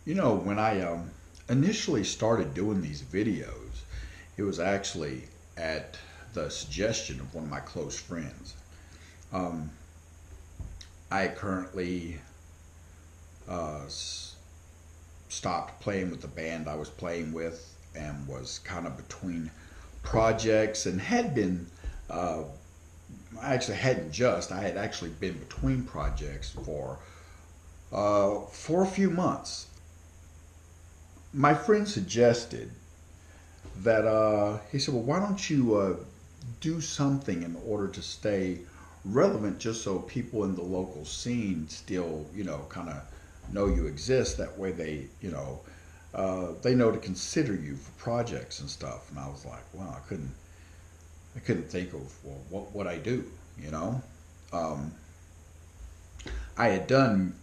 When I initially started doing these videos, it was actually at the suggestion of one of my close friends. Um, I currently uh, s- stopped playing with the band I was playing with and was kind of between projects and had been, uh, I actually hadn't just, I had actually been between projects for a few months. My friend suggested that he said, "Well, why don't you do something in order to stay relevant, just so people in the local scene still, kind of know you exist. That way, they know to consider you for projects and stuff." And I was like, "Well, I couldn't think of what would I do, you know." Um, I had done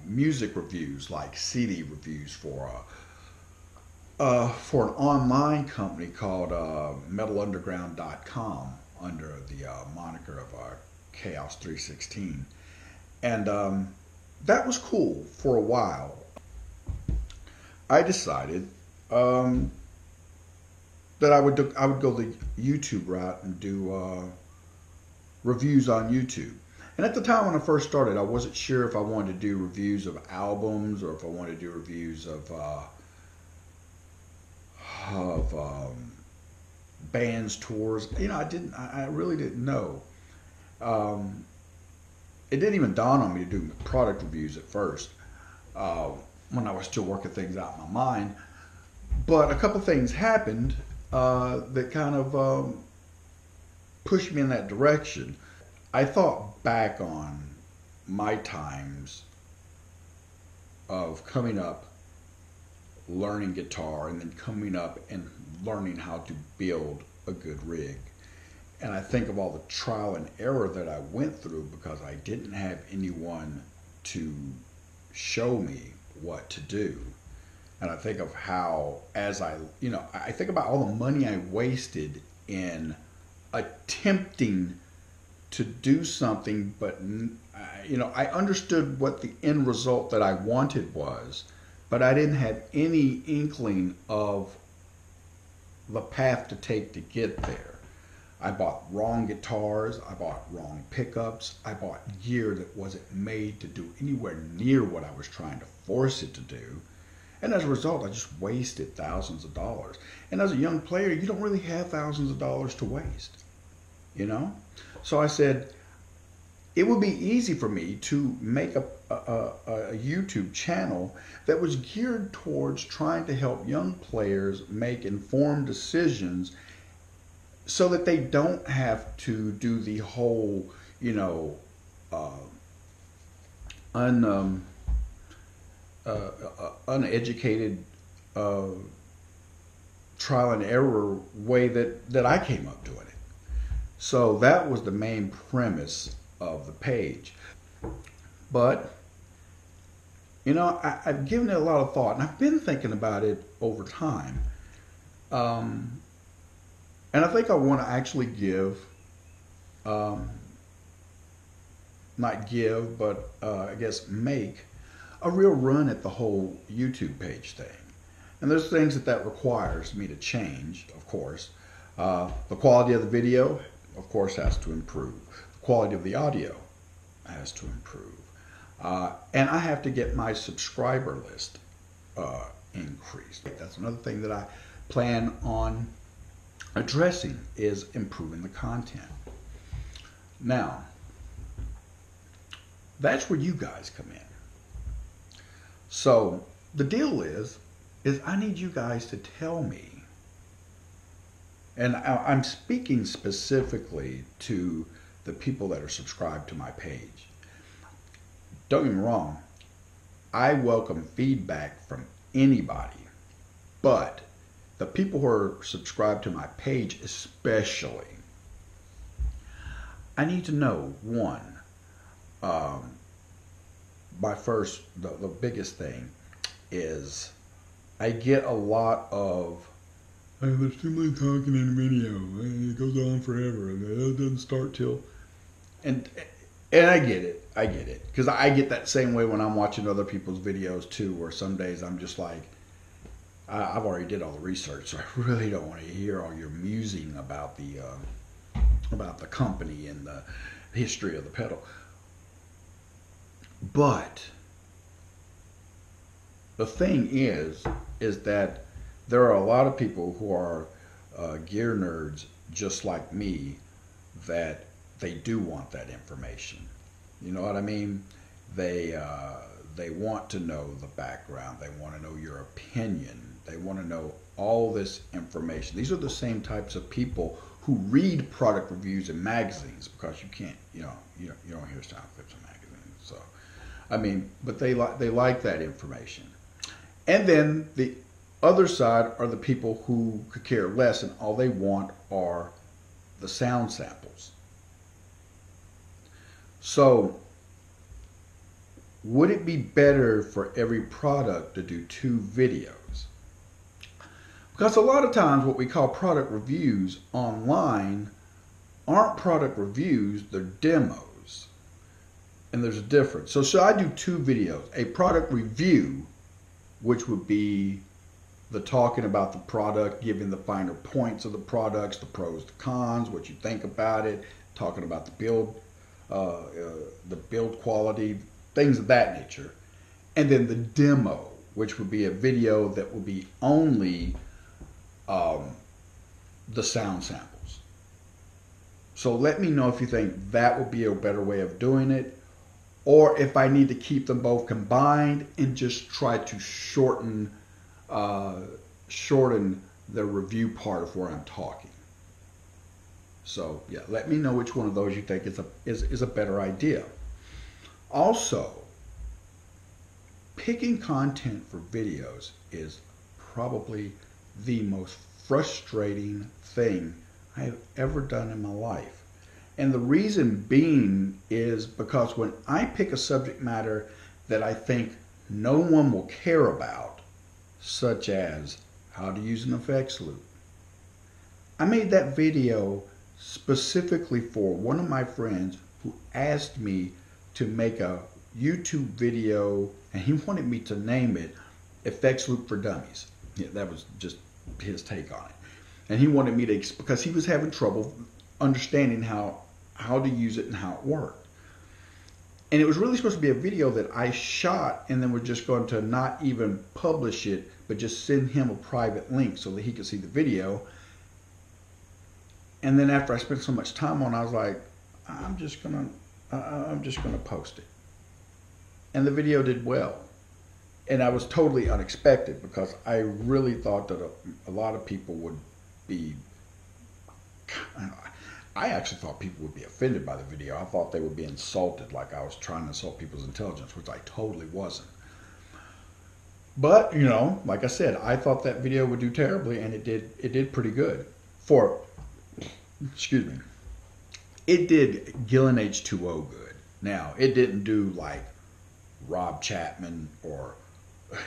music reviews, like CD reviews for an online company called metalunderground.com under the moniker of Chaos 316. And that was cool for a while. I decided um, that I would go the YouTube route and do reviews on YouTube. And at the time when I first started, I wasn't sure if I wanted to do reviews of albums or if I wanted to do reviews of bands, tours. I really didn't know. Um, it didn't even dawn on me to do product reviews at first uh, when I was still working things out in my mind. But a couple things happened that kind of pushed me in that direction. I thought back on my times of coming up, learning guitar, and then coming up and learning how to build a good rig. And I think of all the trial and error that I went through because I didn't have anyone to show me what to do. And I think of how, I think about all the money I wasted in attempting to do something, but I understood what the end result that I wanted was, but I didn't have any inkling of the path to take to get there. I bought wrong guitars, I bought wrong pickups, I bought gear that wasn't made to do anywhere near what I was trying to force it to do. And as a result, I just wasted thousands of dollars. And as a young player, you don't really have thousands of dollars to waste, you know? So I said, it would be easy for me to make a YouTube channel that was geared towards trying to help young players make informed decisions so that they don't have to do the whole, uh, un, uneducated uh, trial and error way that I came up doing it. So that was the main premise of the page. But, I've given it a lot of thought and I've been thinking about it over time. Um, and I think I want to actually um, not give, but I guess make a real run at the whole YouTube page thing. And there's things that requires me to change, of course. The quality of the video, of course, has to improve. The quality of the audio has to improve. And I have to get my subscriber list increased. That's another thing that I plan on addressing is improving the content. Now, that's where you guys come in. So the deal is I need you guys to tell me, and I'm speaking specifically to the people that are subscribed to my page. Don't get me wrong, I welcome feedback from anybody, but the people who are subscribed to my page especially, I need to know, one, um, the biggest thing is I get a lot of, "Hey, there's too much talking in the video. It goes on forever. It doesn't start till," and and I get it. I get it. Because I get that same way when I'm watching other people's videos too, where some days I'm just like, I've already did all the research, so I really don't want to hear all your musing about the company and the history of the pedal. But the thing is that there are a lot of people who are gear nerds just like me that they do want that information. You know what I mean? They want to know the background. They want to know your opinion. They want to know all this information. These are the same types of people who read product reviews in magazines, because you can't, you don't hear sound clips in magazines. So, I mean, but they like that information. And then the other side are the people who could care less, and all they want are the sound samples. So, would it be better for every product to do 2 videos? Because a lot of times what we call product reviews online aren't product reviews, they're demos. And there's a difference. So should I do 2 videos? A product review, which would be the talking about the product, giving the finer points of the products, the pros, the cons, what you think about it, talking about the build quality, things of that nature. And then the demo, which would be a video that would be only the sound samples. So let me know if you think that would be a better way of doing it, or if I need to keep them both combined and just try to shorten the review part of where I'm talking. So yeah, let me know which one of those you think is a better idea. Also, picking content for videos is probably the most frustrating thing I have ever done in my life. And the reason being is because when I pick a subject matter that I think no one will care about, such as how to use an effects loop, I made that video specifically for one of my friends who asked me to make a YouTube video, and he wanted me to name it Effects Loop for Dummies. Yeah, that was just his take on it. And he wanted me to, because he was having trouble understanding how to use it and how it worked. And it was really supposed to be a video that I shot, and then we're just going to not even publish it, but just send him a private link so that he could see the video. And then after I spent so much time on it, I was like, I'm just gonna post it. And the video did well. And I was totally unexpected, because I really thought that a lot of people would be, I actually thought people would be offended by the video. I thought they would be insulted, like I was trying to insult people's intelligence, which I totally wasn't. But, like I said, I thought that video would do terribly, and it did pretty good. Excuse me, it did Gillen H2O good. Now, it didn't do like Rob Chapman or,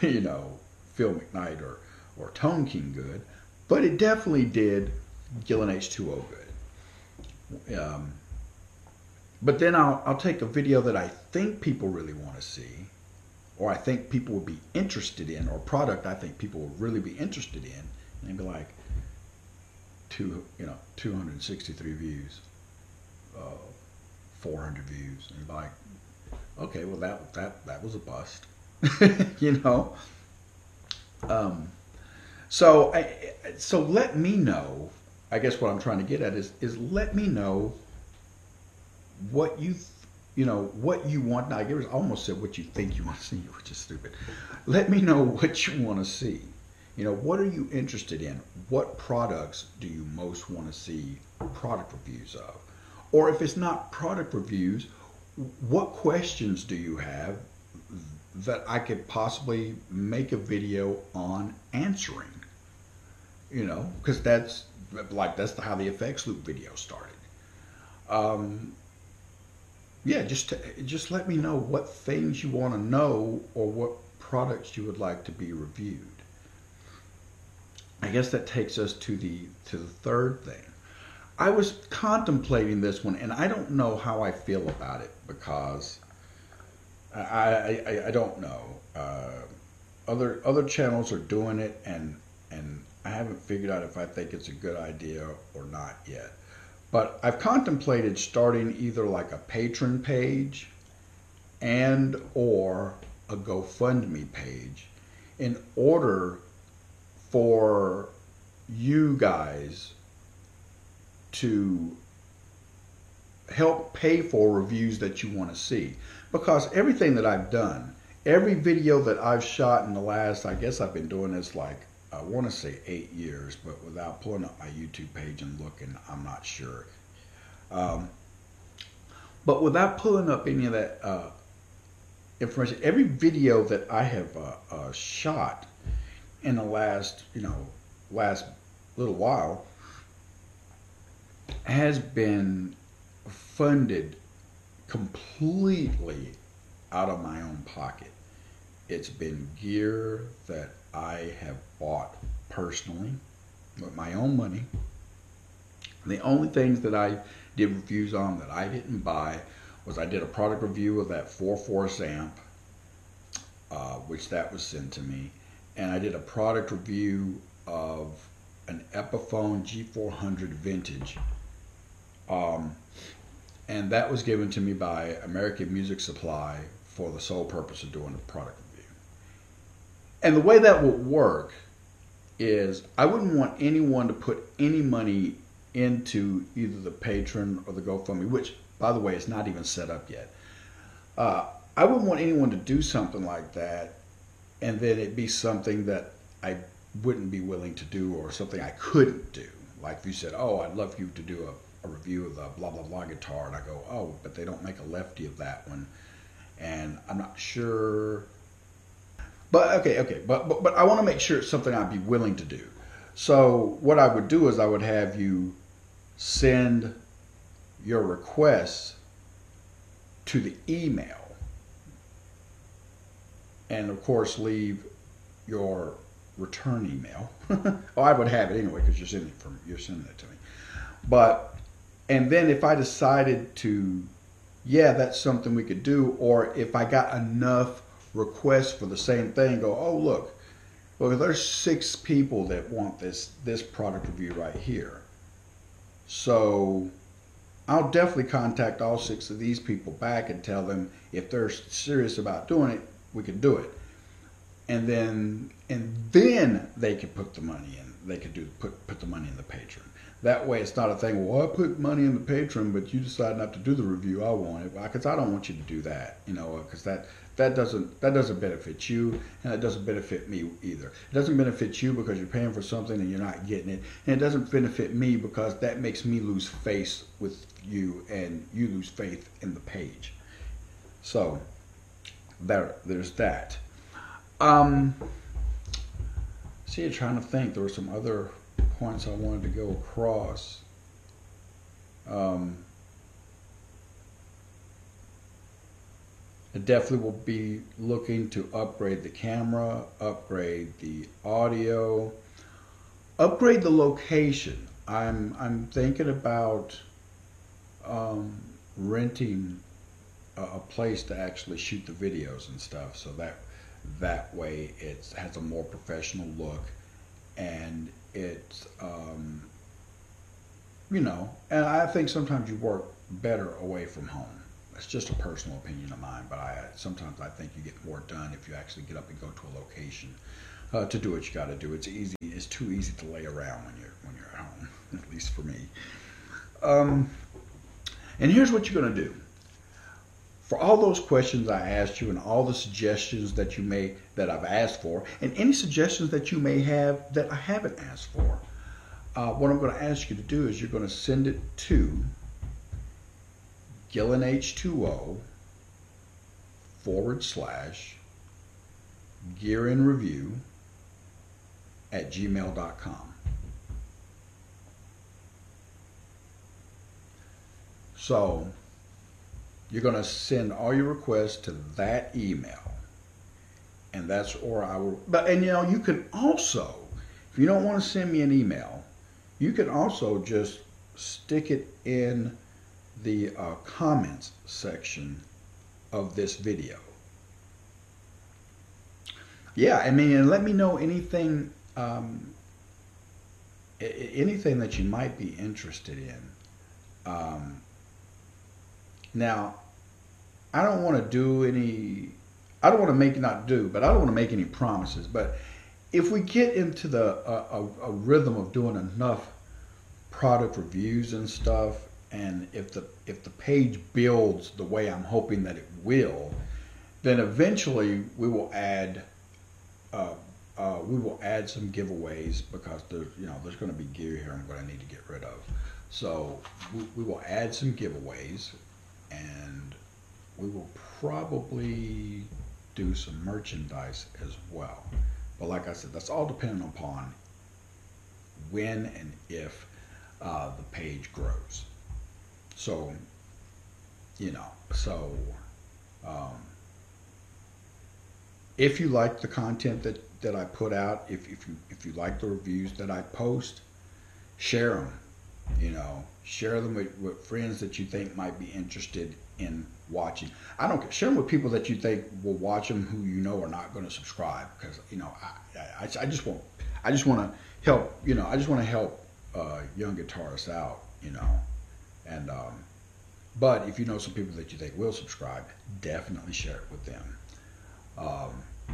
Phil McKnight or Tone King good, but it definitely did Gillen H2O good. But then I'll take a video that I think people really want to see, or I think people would be interested in, or product I think people will really be interested in, and be like, 263 views, 400 views, and be like, okay, well that was a bust, So let me know. I guess what I'm trying to get at is let me know what you want. I almost said what you think you want to see, which is stupid. Let me know what you want to see. What are you interested in? What products do you most want to see product reviews of? Or if it's not product reviews, what questions do you have that I could possibly make a video on answering? Because that's how the effects loop video started. Yeah, just let me know what things you want to know, or what products you would like to be reviewed. I guess that takes us to the third thing. I was contemplating this one, and I don't know how I feel about it, because I don't know. Other channels are doing it, and I haven't figured out if I think it's a good idea or not yet. But I've contemplated starting either like a patron page and or a GoFundMe page in order for you guys to help pay for reviews that you want to see. Because everything that I've done, every video that I've shot in the last, I guess I've been doing this like, I want to say 8 years, but without pulling up my YouTube page and looking, I'm not sure. But without pulling up any of that information, every video that I have shot in the last, last little while has been funded completely out of my own pocket. It's been gear that I have bought personally with my own money. The only things that I did reviews on that I didn't buy was I did a product review of that 4-Force amp, which that was sent to me, and I did a product review of an Epiphone G400 Vintage, and that was given to me by American Music Supply for the sole purpose of doing a product review. And the way that would work is I wouldn't want anyone to put any money into either the Patreon or the GoFundMe, which, by the way, is not even set up yet. I wouldn't want anyone to do something like that and then it be something that I wouldn't be willing to do or something I couldn't do. Like if you said, oh, I'd love you to do a review of the blah, blah, blah guitar, and I go, oh, but they don't make a lefty of that one, and I'm not sure. But okay, but I want to make sure it's something I'd be willing to do. So what I would do is I would have you send your requests to the email, and of course leave your return email. Oh, I would have it anyway because you're sending it to me. But and then if I decided to, yeah, that's something we could do, or if I got enough requests for the same thing, go, oh look, there's 6 people that want this product review right here. So I'll definitely contact all 6 of these people back and tell them if they're serious about doing it, we can do it. And then they can put the money in. They could put the money in the Patreon. That way it's not a thing, well, I put money in the Patreon, but you decide not to do the review I wanted. Because I don't want you to do that, because that doesn't benefit you, and it doesn't benefit me either. It doesn't benefit you because you're paying for something and you're not getting it, and it doesn't benefit me because that makes me lose faith with you, and you lose faith in the page. So there's that. See, I'm trying to think. There were some other points I wanted to go across. I definitely will be looking to upgrade the camera, upgrade the audio, upgrade the location. I'm thinking about renting a place to actually shoot the videos and stuff, so that way it has a more professional look, and it's and I think sometimes you work better away from home. It's just a personal opinion of mine, but sometimes I think you get more done if you actually get up and go to a location to do what you got to do. It's easy. It's too easy to lay around when you're at home, at least for me. And here's what you're going to do. For all those questions I asked you and all the suggestions that I've asked for, and any suggestions that you may have that I haven't asked for, what I'm going to ask you to do is you're going to send it to GillenH2O/gearinreview@gmail.com. So you're going to send all your requests to that email, and that's, or I will, you can also, if you don't want to send me an email, you can also just stick it in the comments section of this video. Yeah, I mean, and let me know anything, anything that you might be interested in. Um, Now, I don't want to do any. I don't want to make not do, but I don't want to make any promises. But if we get into the a rhythm of doing enough product reviews and stuff, and if the page builds the way I'm hoping that it will, then eventually we will add some giveaways because there's going to be gear here I'm going to need to get rid of. So we will add some giveaways, and we will probably do some merchandise as well. But like I said, that's all dependent upon when and if the page grows. So, so um, if you like the content that I put out, if you like the reviews that I post, share them. Share them with friends that you think might be interested in watching. I don't care. Share them with people that you think will watch them who are not going to subscribe, because I just want to help. I just want to help young guitarists out. And but if you know some people that you think will subscribe, definitely share it with them.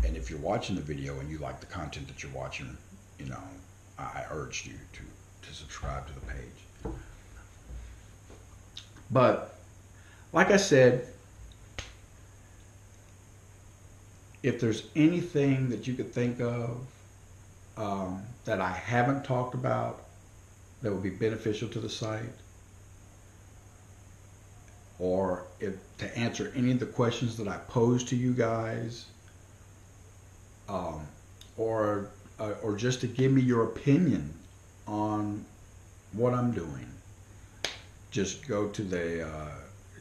And if you're watching the video and you like the content that you're watching, I urge you to subscribe to the page. But like I said, if there's anything that you could think of that I haven't talked about that would be beneficial to the site, or if to answer any of the questions that I pose to you guys, or just to give me your opinion on what I'm doing, just go to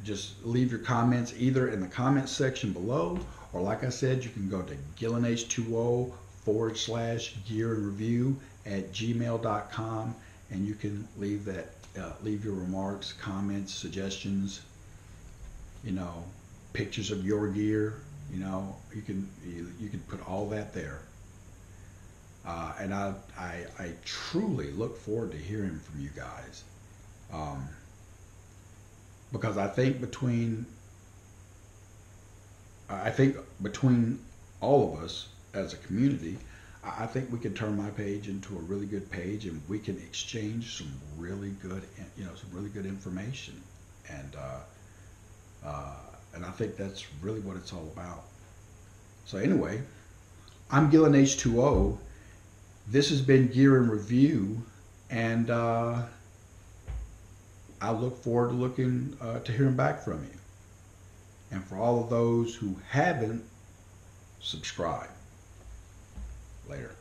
just leave your comments either in the comments section below, or like I said, you can go to GillenH2O /gear-and-review@gmail.com, and you can leave your remarks, comments, suggestions, pictures of your gear. You can put all that there. And I truly look forward to hearing from you guys, because I think between all of us as a community, I think we can turn my page into a really good page, and we can exchange some really good information, and I think that's really what it's all about. So anyway, I'm Gillen H2O. This has been Gear and Review, and I look forward to hearing back from you. And for all of those who haven't, subscribe. Later.